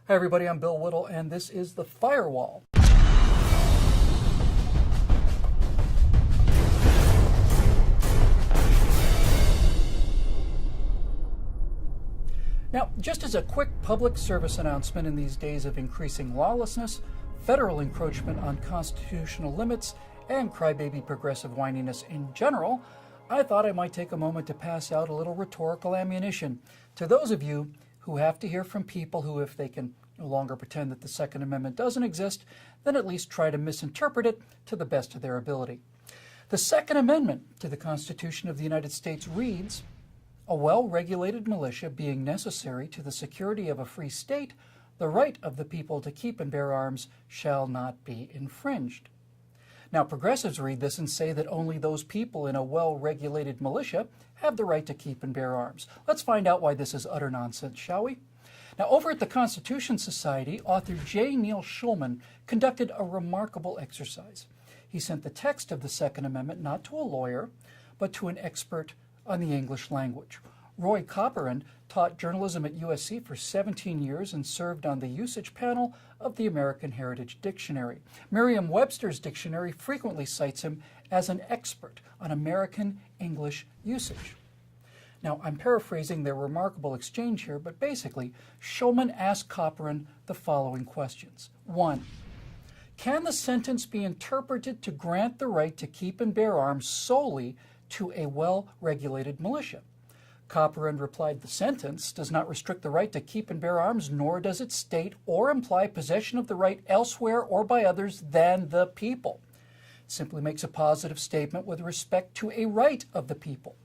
Hi everybody, I'm Bill Whittle and this is The Firewall. Now, just as a quick public service announcement in these days of increasing lawlessness, federal encroachment on constitutional limits, and crybaby progressive whininess in general, I thought I might take a moment to pass out a little rhetorical ammunition to those of you who have to hear from people who, if they can no longer pretend that the Second Amendment doesn't exist, then at least try to misinterpret it to the best of their ability. The Second Amendment to the Constitution of the United States reads, "A well-regulated militia being necessary to the security of a free state, the right of the people to keep and bear arms shall not be infringed." Now, progressives read this and say that only those people in a well-regulated militia have the right to keep and bear arms. Let's find out why this is utter nonsense, shall we? Now, over at the Constitution Society, author J. Neil Schulman conducted a remarkable exercise. He sent the text of the Second Amendment not to a lawyer, but to an expert on the English language. Roy Copperend taught journalism at USC for 17 years and served on the usage panel of the American Heritage Dictionary. Merriam-Webster's dictionary frequently cites him as an expert on American English usage. Now, I'm paraphrasing their remarkable exchange here, but basically, Schulman asked Copperend the following questions. 1. Can the sentence be interpreted to grant the right to keep and bear arms solely to a well-regulated militia? Copperend replied, the sentence does not restrict the right to keep and bear arms, nor does it state or imply possession of the right elsewhere or by others than the people. It simply makes a positive statement with respect to a right of the people.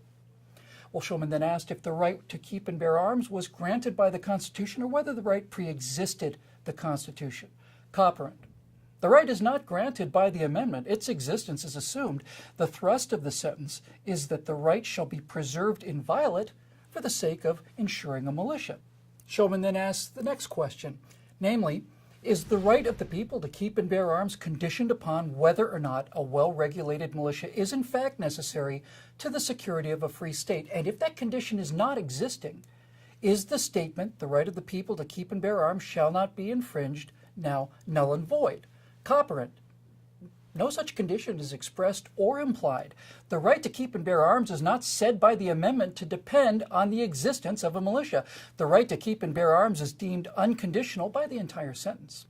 Well, Schulman then asked if the right to keep and bear arms was granted by the Constitution or whether the right pre-existed the Constitution. Copperend: the right is not granted by the amendment. Its existence is assumed. The thrust of the sentence is that the right shall be preserved inviolate for the sake of ensuring a militia. Schulman then asks the next question, namely, is the right of the people to keep and bear arms conditioned upon whether or not a well-regulated militia is in fact necessary to the security of a free state? And if that condition is not existing, is the statement, the right of the people to keep and bear arms shall not be infringed, now null and void? Copperend: no such condition is expressed or implied. The right to keep and bear arms is not said by the amendment to depend on the existence of a militia. The right to keep and bear arms is deemed unconditional by the entire sentence.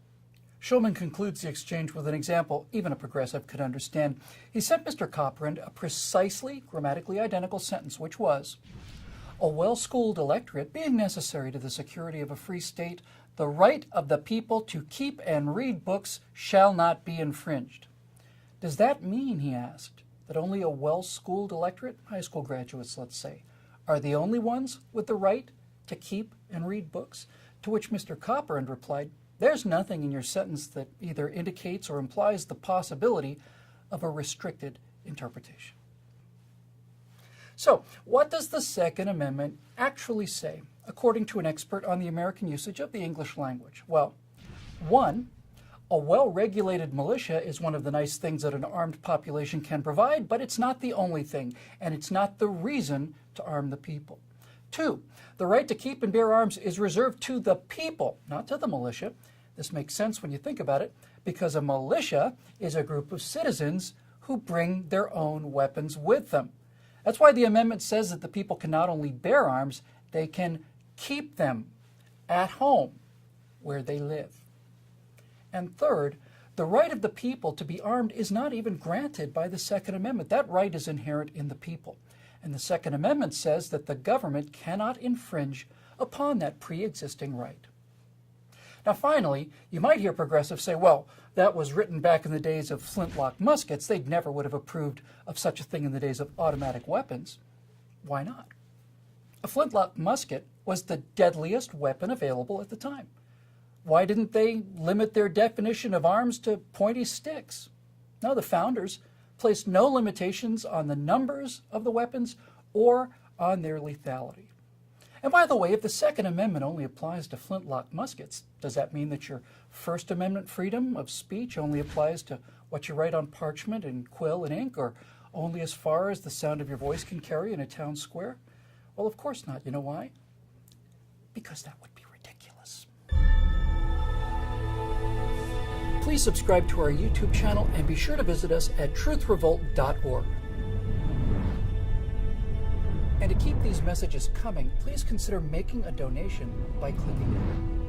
Schulman concludes the exchange with an example even a progressive could understand. He sent Mr. Copperend a precisely grammatically identical sentence, which was, "A well-schooled electorate being necessary to the security of a free state, the right of the people to keep and read books shall not be infringed." Does that mean, he asked, that only a well-schooled electorate, high school graduates let's say, are the only ones with the right to keep and read books? To which Mr. Copperend replied, there's nothing in your sentence that either indicates or implies the possibility of a restricted interpretation. So, what does the Second Amendment actually say, according to an expert on the American usage of the English language? Well, 1, a well-regulated militia is one of the nice things that an armed population can provide, but it's not the only thing, and it's not the reason to arm the people. 2, the right to keep and bear arms is reserved to the people, not to the militia. This makes sense when you think about it, because a militia is a group of citizens who bring their own weapons with them. That's why the amendment says that the people can not only bear arms, they can keep them at home where they live. And 3rd, the right of the people to be armed is not even granted by the Second Amendment. That right is inherent in the people. And the Second Amendment says that the government cannot infringe upon that pre-existing right. Now finally, you might hear progressives say, well, that was written back in the days of flintlock muskets. They never would have approved of such a thing in the days of automatic weapons. Why not? A flintlock musket was the deadliest weapon available at the time. Why didn't they limit their definition of arms to pointy sticks? No, the founders placed no limitations on the numbers of the weapons or on their lethality. And by the way, if the Second Amendment only applies to flintlock muskets, does that mean that your First Amendment freedom of speech only applies to what you write on parchment and quill and ink, or only as far as the sound of your voice can carry in a town square? Well, of course not. You know why? Because that would be ridiculous. please subscribe to our YouTube channel and be sure to visit us at truthrevolt.org. And to keep these messages coming, please consider making a donation by clicking here.